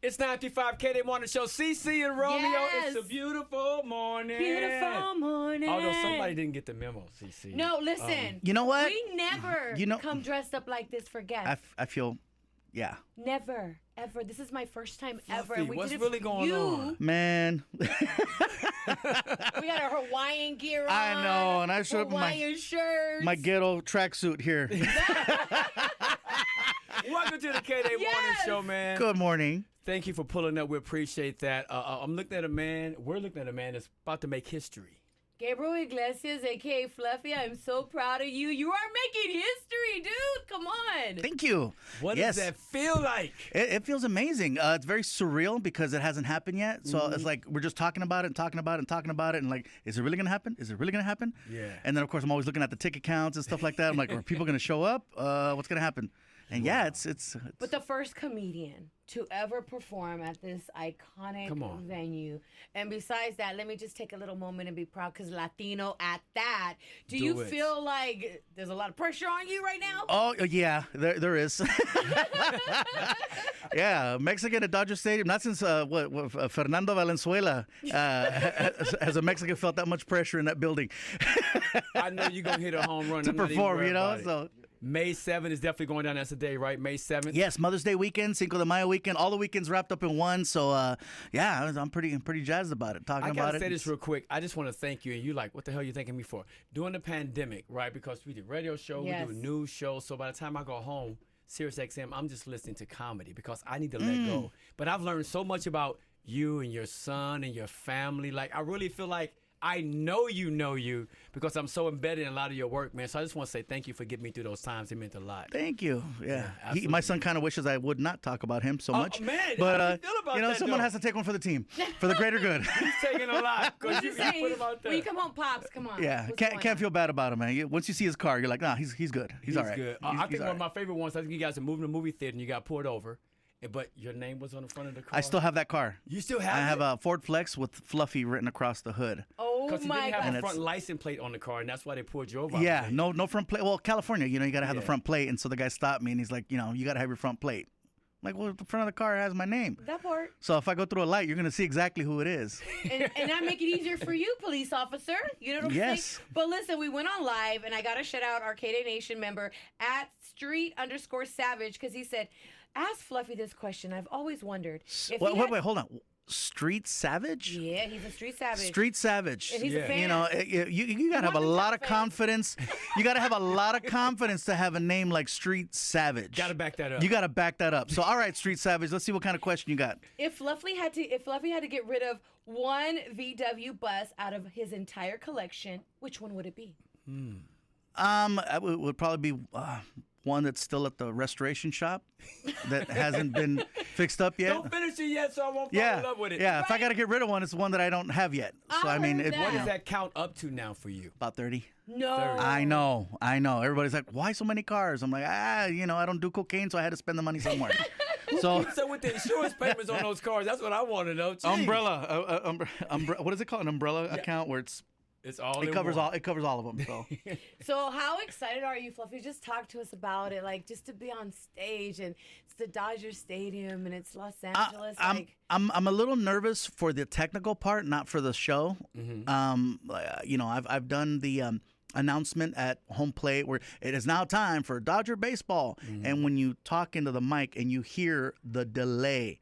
It's 9:55 KDAY Morning Show. Cece and Romeo. Yes. It's a beautiful morning. Beautiful morning. Although somebody didn't get the memo, Cece. No, listen. You know what? We never come dressed up like this for guests. I feel, yeah. Never, ever. This is my first time ever. Fluffy, We what's did it really for going you. on? Man. We got our Hawaiian gear on. I know, and I showed up in Hawaiian shirts. my ghetto tracksuit here. Welcome to the KDAY Morning Show, man. Good morning. Thank you for pulling up. We appreciate that. I'm looking at a man. We're looking at a man that's about to make history. Gabriel Iglesias, a.k.a. Fluffy, I'm so proud of you. You are making history, dude. Come on. Thank you. What does that feel like? It feels amazing. It's very surreal because it hasn't happened yet. So it's like we're just talking about it and talking about it and talking about it. And like, is it really going to happen? Is it really going to happen? Yeah. And then, of course, I'm always looking at the ticket counts and stuff like that. I'm like, are people going to show up? What's going to happen? And yeah, it's But the first comedian to ever perform at this iconic venue. And besides that, let me just take a little moment and be proud because Latino at that. Do you feel like there's a lot of pressure on you right now? Oh, yeah, there is. Yeah, Mexican at Dodger Stadium. Not since Fernando Valenzuela has a Mexican felt that much pressure in that building. I know you're going to hit a home run to perform, you know, so... May 7th is definitely going down. That's the day, right? May 7th? Yes, Mother's Day weekend, Cinco de Mayo weekend, all the weekends wrapped up in one. So, yeah, I'm pretty jazzed about it, talking about it. I got to say this real quick. I just want to thank you. And you like, what the hell are you thanking me for? During the pandemic, right, because we did radio show, we do news shows. So by the time I go home, Sirius XM, I'm just listening to comedy because I need to let go. But I've learned so much about you and your son and your family. Like, I really feel like I know you because I'm so embedded in a lot of your work, man. So I just want to say thank you for getting me through those times. It meant a lot. Thank you. Yeah. My son kind of wishes I would not talk about him so much. Man, but how do you feel about you know, that, someone has to take one for the team, for the greater good. He's taking a lot. What you say? When you come home, Pops, come on. Yeah, can't feel bad about him, man. Once you see his car, you're like, nah, he's good. He's all right. Good. I think one of my favorite ones, I think you guys are moving to the movie theater and you got pulled over. But your name was on the front of the car? I still have that car. You still have it? I have a Ford Flex with Fluffy written across the hood. Oh, my God. Because he didn't have a front license plate on the car, and that's why they pulled you over. Yeah, no front plate. Well, California, you know, you got to have the front plate. And so the guy stopped me, and he's like, you know, you got to have your front plate. I'm like, well, the front of the car has my name. That part. So if I go through a light, you're going to see exactly who it is. And I make it easier for you, police officer. You know what I'm saying? But listen, we went on live, and I got to shout out our KDAY Nation member at @street_savage because he said, ask Fluffy this question. I've always wondered. Wait, hold on. Street Savage? Yeah, he's a street savage. Street Savage. And he's a fan. You know, you got to have a lot of confidence. You got to have a lot of confidence to have a name like Street Savage. Got to back that up. You got to back that up. So, all right, Street Savage, let's see what kind of question you got. If Fluffy had to get rid of one VW bus out of his entire collection, which one would it be? It would probably be one that's still at the restoration shop that hasn't been fixed up yet. Don't finish it yet, so I won't fall in love with it. Yeah, right? If I got to get rid of one, it's one that I don't have yet. So, I mean, what does that count up to now for you? About 30. No. 30. I know. Everybody's like, why so many cars? I'm like, you know, I don't do cocaine, so I had to spend the money somewhere. So with the insurance payments on those cars, that's what I want to know. Jeez. Umbrella. What is it called? An umbrella account where it covers all of them. So. So how excited are you, Fluffy? Just talk to us about it, like just to be on stage, and it's the Dodger Stadium, and it's Los Angeles. I'm a little nervous for the technical part, not for the show. Mm-hmm. You know, I've done the announcement at home plate where it is now time for Dodger baseball, and when you talk into the mic and you hear the delay,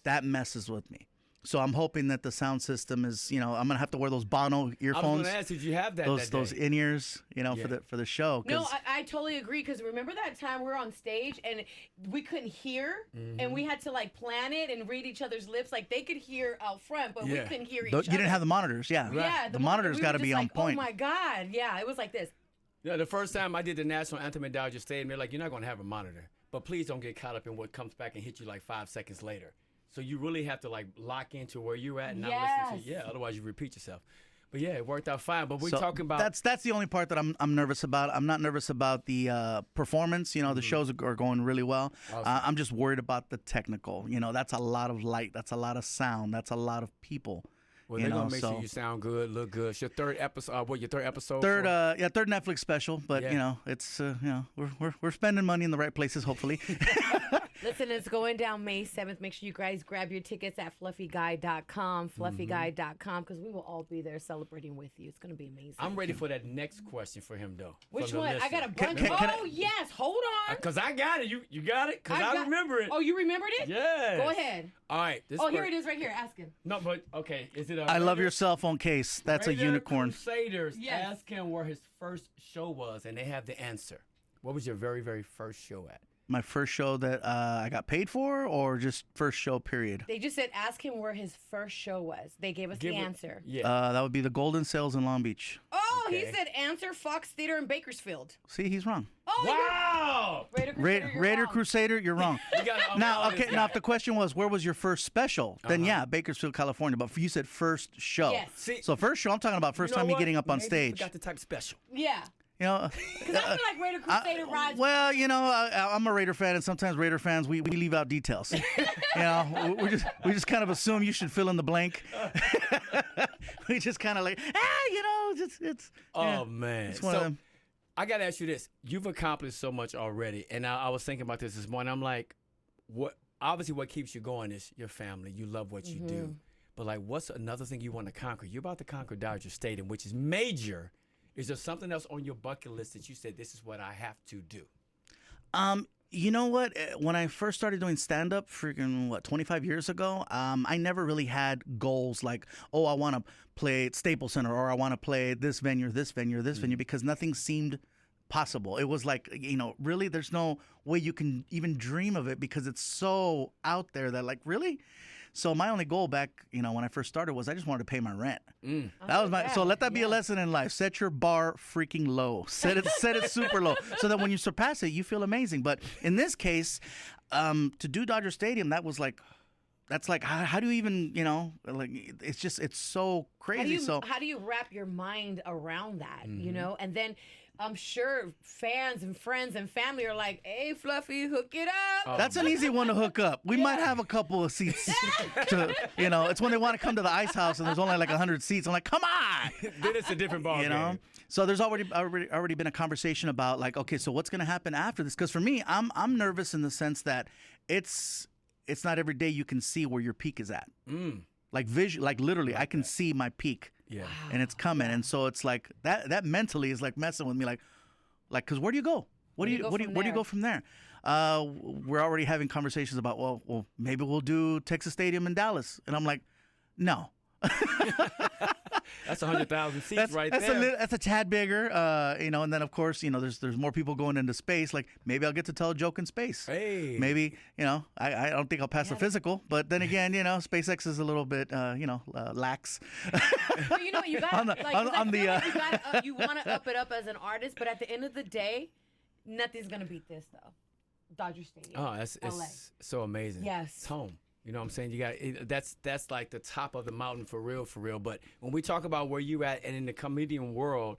that messes with me. So I'm hoping that the sound system is, you know, I'm gonna have to wear those Bono earphones. I was gonna ask, did you have those in-ears, you know, for the show? No, I totally agree because remember that time we were on stage and we couldn't hear, and we had to like plan it and read each other's lips. Like they could hear out front, but we couldn't hear each other. You didn't have the monitors, Yeah, the monitors got to be on point. Oh my God, yeah, it was like this. Yeah, the first time I did the national anthem at Dodger Stadium, they're like, you're not gonna have a monitor, but please don't get caught up in what comes back and hit you like 5 seconds later. So you really have to like lock into where you're at and not listen to otherwise you repeat yourself. But yeah, it worked out fine. But we're talking about that's the only part that I'm nervous about. I'm not nervous about the performance. You know, the shows are going really well. Awesome. I'm just worried about the technical. You know, that's a lot of light. That's a lot of sound. That's a lot of people. Well, they're gonna make sure you sound good, look good. It's your third episode. Your third episode? Third Netflix special. But you know, it's you know, we're spending money in the right places, hopefully. Listen, it's going down May 7th. Make sure you guys grab your tickets at fluffyguy.com, fluffyguy.com, because we will all be there celebrating with you. It's going to be amazing. I'm ready for that next question for him, though. Which one? I got a bunch. Yes. Hold on. Because I got it. You got it? Because I remember it. Oh, you remembered it? Yeah. Go ahead. All right. Here it is right here. Ask him. No, but, okay. Is it I love your cell phone case. That's a unicorn. Crusaders. Yes. Ask him where his first show was, and they have the answer. What was your very, very first show at? My first show that I got paid for, or just first show, period? They just said ask him where his first show was. They gave us the answer. Yeah. That would be the Golden Sales in Long Beach. Oh, he said answer Fox Theater in Bakersfield. See, he's wrong. Oh, wow! Raider Crusader, you're wrong. Now, if the question was where was your first special, then yeah, Bakersfield, California. But you said first show. Yes. See, so first show, I'm talking about first time you getting up on stage. Got the type special. Yeah. You know, because I feel like Raider Crusader rides. Well, you know, I'm a Raider fan, and sometimes Raider fans we leave out details. You know, we just kind of assume you should fill in the blank. We just kind of like, you know, it's. Oh man! It's one of them. I gotta ask you this: you've accomplished so much already, and I was thinking about this morning. I'm like, what? Obviously, what keeps you going is your family. You love what you do, but like, what's another thing you want to conquer? You're about to conquer Dodger Stadium, which is major. Is there something else on your bucket list that you said, this is what I have to do? You know what? When I first started doing stand-up, 25 years ago, I never really had goals like, oh, I want to play at Staples Center, or I want to play this venue, this venue, this venue, because nothing seemed possible. It was like, you know, really, there's no way you can even dream of it because it's so out there that, like, really? So my only goal back, you know, when I first started was I just wanted to pay my rent. That was my. So let that be a lesson in life. Set your bar freaking low. Set it super low, so that when you surpass it, you feel amazing. But in this case, to do Dodger Stadium, that's like how do you even, you know, like it's so crazy. How do you wrap your mind around that, you know? And then I'm sure fans and friends and family are like, hey, Fluffy, hook it up. That's an easy one to hook up. We might have a couple of seats. You know, it's when they want to come to the Ice House and there's only like 100 seats. I'm like, come on. Then it's a different ball You know? So there's already been a conversation about like, okay, so what's going to happen after this? Because for me, I'm nervous in the sense that it's not every day you can see where your peak is at. Like literally, I can see my peak. Yeah. And it's coming. And so it's like that mentally is like messing with me like cuz where do you go? Where do you go from there? We're already having conversations about well maybe we'll do Texas Stadium in Dallas. And I'm like, no. That's 100,000 seats there. That's a tad bigger, you know. And then of course, you know, there's more people going into space. Like maybe I'll get to tell a joke in space. Hey, maybe, you know, I don't think I'll pass the physical. But then again, you know, SpaceX is a little bit, you know, lax. But you know, you got you want to up it up as an artist, but at the end of the day, nothing's gonna beat this though. Dodger Stadium. Oh, it's so amazing. Yes, it's home. You know what I'm saying? You got that's like the top of the mountain for real. But when we talk about where you at and in the comedian world,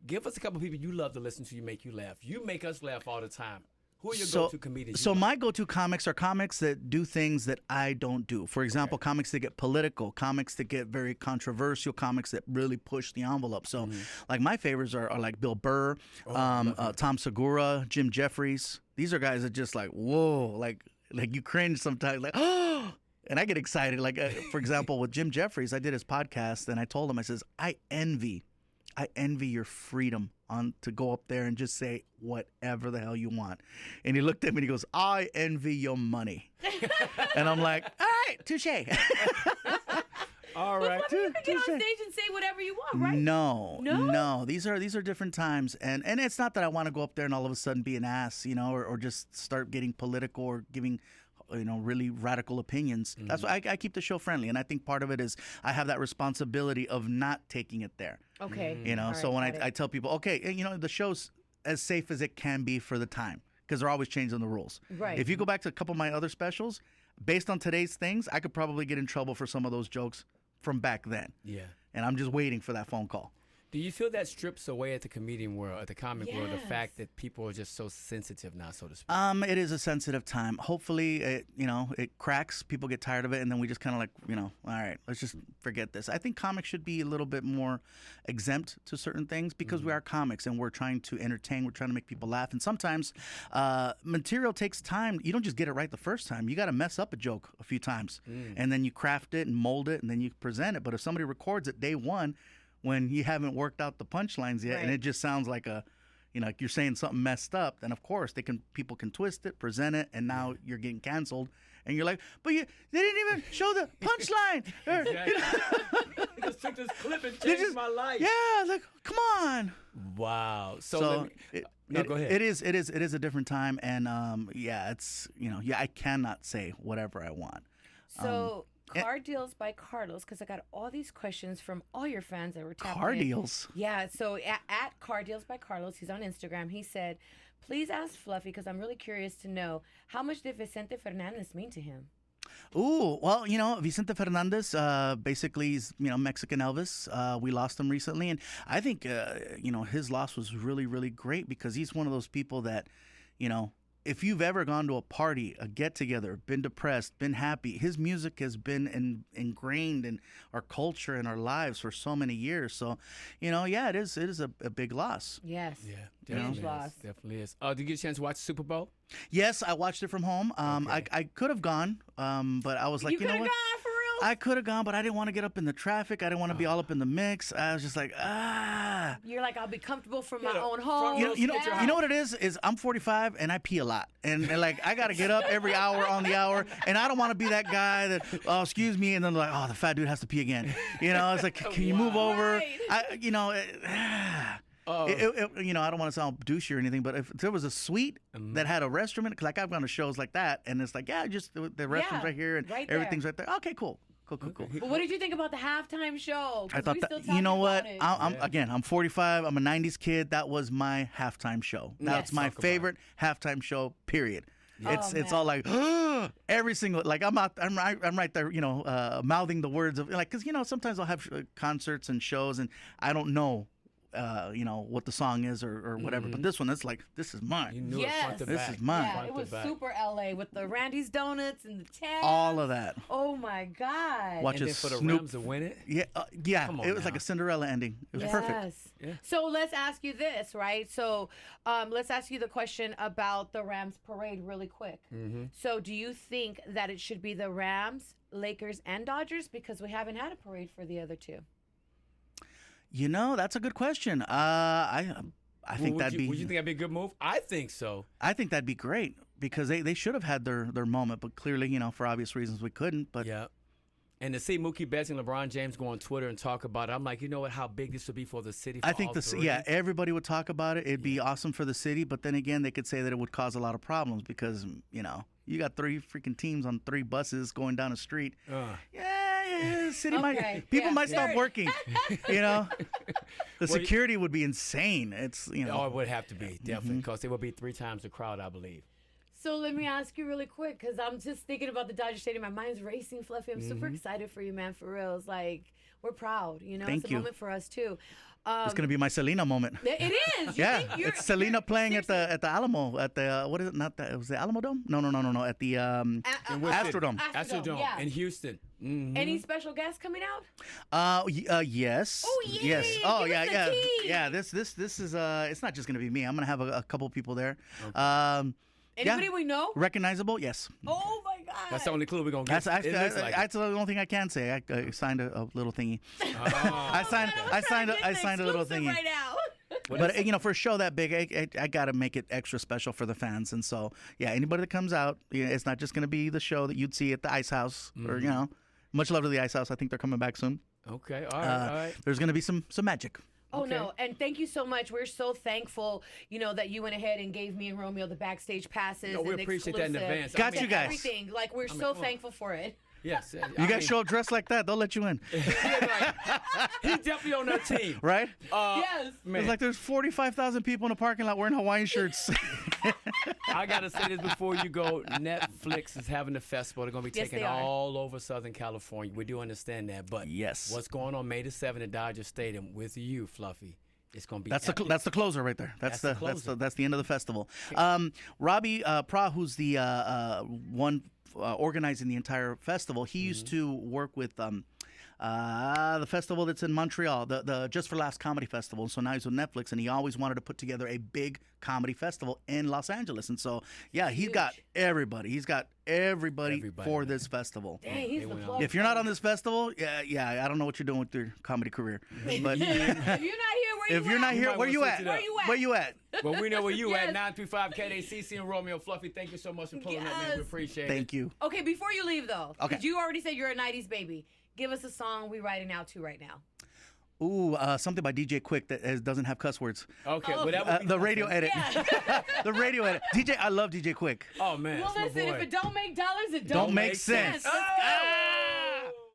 give us a couple people you love to listen to. You make you laugh. You make us laugh all the time. Who are your go-to comedians? So my go-to comics are comics that do things that I don't do. For example, comics that get political, comics that get very controversial, comics that really push the envelope. So like my favorites are like Bill Burr, Tom Segura, Jim Jeffries. These are guys that just like, whoa, like you cringe sometimes, like, oh, and I get excited. Like, for example, with Jim Jeffries, I did his podcast, and I told him, I says, I envy your freedom to go up there and just say whatever the hell you want. And he looked at me and he goes, I envy your money. And I'm like, all right, touche. All right. But you can get on stage and say whatever you want, right? No. These are different times, and it's not that I want to go up there and all of a sudden be an ass, you know, or just start getting political or giving, you know, really radical opinions. That's why I keep the show friendly, and I think part of it is I have that responsibility of not taking it there. Okay. You know, so when I tell people, okay, you know, the show's as safe as it can be for the time because they're always changing the rules. Right. If you go back to a couple of my other specials, based on today's things, I could probably get in trouble for some of those jokes from back then. Yeah. And I'm just waiting for that phone call. Do you feel that strips away at the comedian world, at the comic world, the fact that people are just so sensitive now, so to speak? It is a sensitive time. Hopefully, it cracks. People get tired of it, and then we just kind of like, all right, let's just forget this. I think comics should be a little bit more exempt to certain things because we are comics and we're trying to entertain. We're trying to make people laugh. And sometimes material takes time. You don't just get it right the first time. You got to mess up a joke a few times, and then you craft it and mold it, and then you present it. But if somebody records it day one, when you haven't worked out the punchlines yet, and it just sounds like like you're saying something messed up, then of course people can twist it, present it, and now you're getting canceled, and you're like, but they didn't even show the punchline. Exactly. They just took this clip and changed my life. Yeah, like come on. Wow. So go ahead. It is a different time, and it's I cannot say whatever I want. So. Car deals by Carlos, because I got all these questions from all your fans that were tapping Car in. deals? Yeah, so at Car Deals by Carlos, he's on Instagram. He said, please ask Fluffy, because I'm really curious to know, how much did Vicente Fernandez mean to him? Ooh, well, Vicente Fernandez, basically is, Mexican Elvis. We lost him recently, and I think, his loss was really, really great because he's one of those people that, if you've ever gone to a party, a get-together, been depressed, been happy, his music has been ingrained in our culture and our lives for so many years. So, it is a big loss. Yes. Yeah, huge loss. Definitely is. Did you get a chance to watch the Super Bowl? Yes, I watched it from home. Okay. I could have gone, but I was like, you know what? Gone, for real? I could have gone, but I didn't want to get up in the traffic. I didn't want to be all up in the mix. I was just like, You're like, I'll be comfortable from my own home. You know what it is I'm 45 and I pee a lot. And like, I got to get up every hour on the hour. And I don't want to be that guy that, oh, excuse me. And then like, oh, the fat dude has to pee again. It's like, can you move over? Right. I don't want to sound douchey or anything, but if there was a suite that had a restroom in it, because like I've gone to shows like that, and it's like, just the restroom's right here and everything's right there. Okay, cool. Cool. But what did you think about the halftime show? I thought that, you know what? I'm 45. I'm a 90s kid. That was my halftime show. That's my favorite halftime show, period. It's all like every single, like I'm right there, mouthing the words of, like, because sometimes I'll have concerts and shows and I don't know what the song is or whatever. But this one, it's like, this is mine. You knew it front to this back. is mine. Yeah, it was super LA with the Randy's Donuts and the tabs. All of that. Oh my God. Watch and then for the Rams to win it? Yeah. It was like a Cinderella ending. It was perfect. Yeah. So let's ask you this, right? So let's ask you the question about the Rams parade really quick. Mm-hmm. So do you think that it should be the Rams, Lakers, and Dodgers? Because we haven't had a parade for the other two. That's a good question. I think that'd be. Would you think that'd be a good move? I think so. I think that'd be great because they should have had their moment, but clearly, for obvious reasons, we couldn't. But yeah. And to see Mookie Betts and LeBron James go on Twitter and talk about it, I'm like, you know what? How big this would be for the city. I think everybody would talk about it. It'd be awesome for the city, but then again, they could say that it would cause a lot of problems because you got 3 freaking teams on 3 buses going down the street. The city might stop working. The security would be insane. It's Oh, it would have to be definitely because it would be 3 times the crowd, I believe. So let me ask you really quick because I'm just thinking about the Dodger Stadium. My mind's racing, Fluffy. I'm super excited for you, man. For real, it's like we're proud. Thank it's a moment for us too. It's gonna be my Selena moment. It is. It's Selena playing at the Alamo at the what is it? Not that it was the Alamo Dome? No. At the Astrodome. Astrodome in Houston. Mm-hmm. Any special guests coming out? Yes. Oh yeah. Yes. Oh yeah. This is it's not just gonna be me. I'm gonna have a couple people there. Okay. Anybody we know? Recognizable? Yes. Oh my God. That's the only clue we're gonna get. That's the only thing I can say. I signed a little thingy. I signed a little thingy. Right now. But for a show that big, I got to make it extra special for the fans. And so, anybody that comes out, it's not just going to be the show that you'd see at the Ice House or much love to the Ice House. I think they're coming back soon. Okay, all right. There's going to be some magic. Oh, okay. No. And thank you so much. We're so thankful, that you went ahead and gave me and Romeo the backstage passes. No, we appreciate that in advance. Got you guys. Everything. Like, we're so thankful for it. Yes. You guys show up dressed like that, they'll let you in. He's definitely on that team. Right? Yes. It's like there's 45,000 people in the parking lot wearing Hawaiian shirts. I got to say this before you go. Netflix is having a festival. They're going to be taking all over Southern California. We do understand that. But yes, what's going on May the 7th at Dodger Stadium with you, Fluffy? It's going to be that's the closer right there. That's the end of the festival. Robbie Pra, who's the one organizing the entire festival, he used to work with the festival that's in Montreal, the Just for Laughs Comedy Festival. So now he's with Netflix, and he always wanted to put together a big comedy festival in Los Angeles. And so, yeah, he's got everybody. He's got everybody for this festival. Dang, he's the plug. If you're not on this festival, yeah, I don't know what you're doing with your comedy career. But if you're not here, where you at? Where you at? Well, we know where you at. 935 KDAY, Cece and Romeo. Fluffy, thank you so much for pulling up, man. We appreciate it. Thank you. Okay, before you leave, though, because you already said you're a 90s baby, give us a song we riding out to right now. Ooh, something by DJ Quick that doesn't have cuss words. Okay, well, that would be the radio edit. Yeah. The radio edit. I love DJ Quick. Oh, man. Well, listen, if it don't make dollars, it don't make sense. Let's go.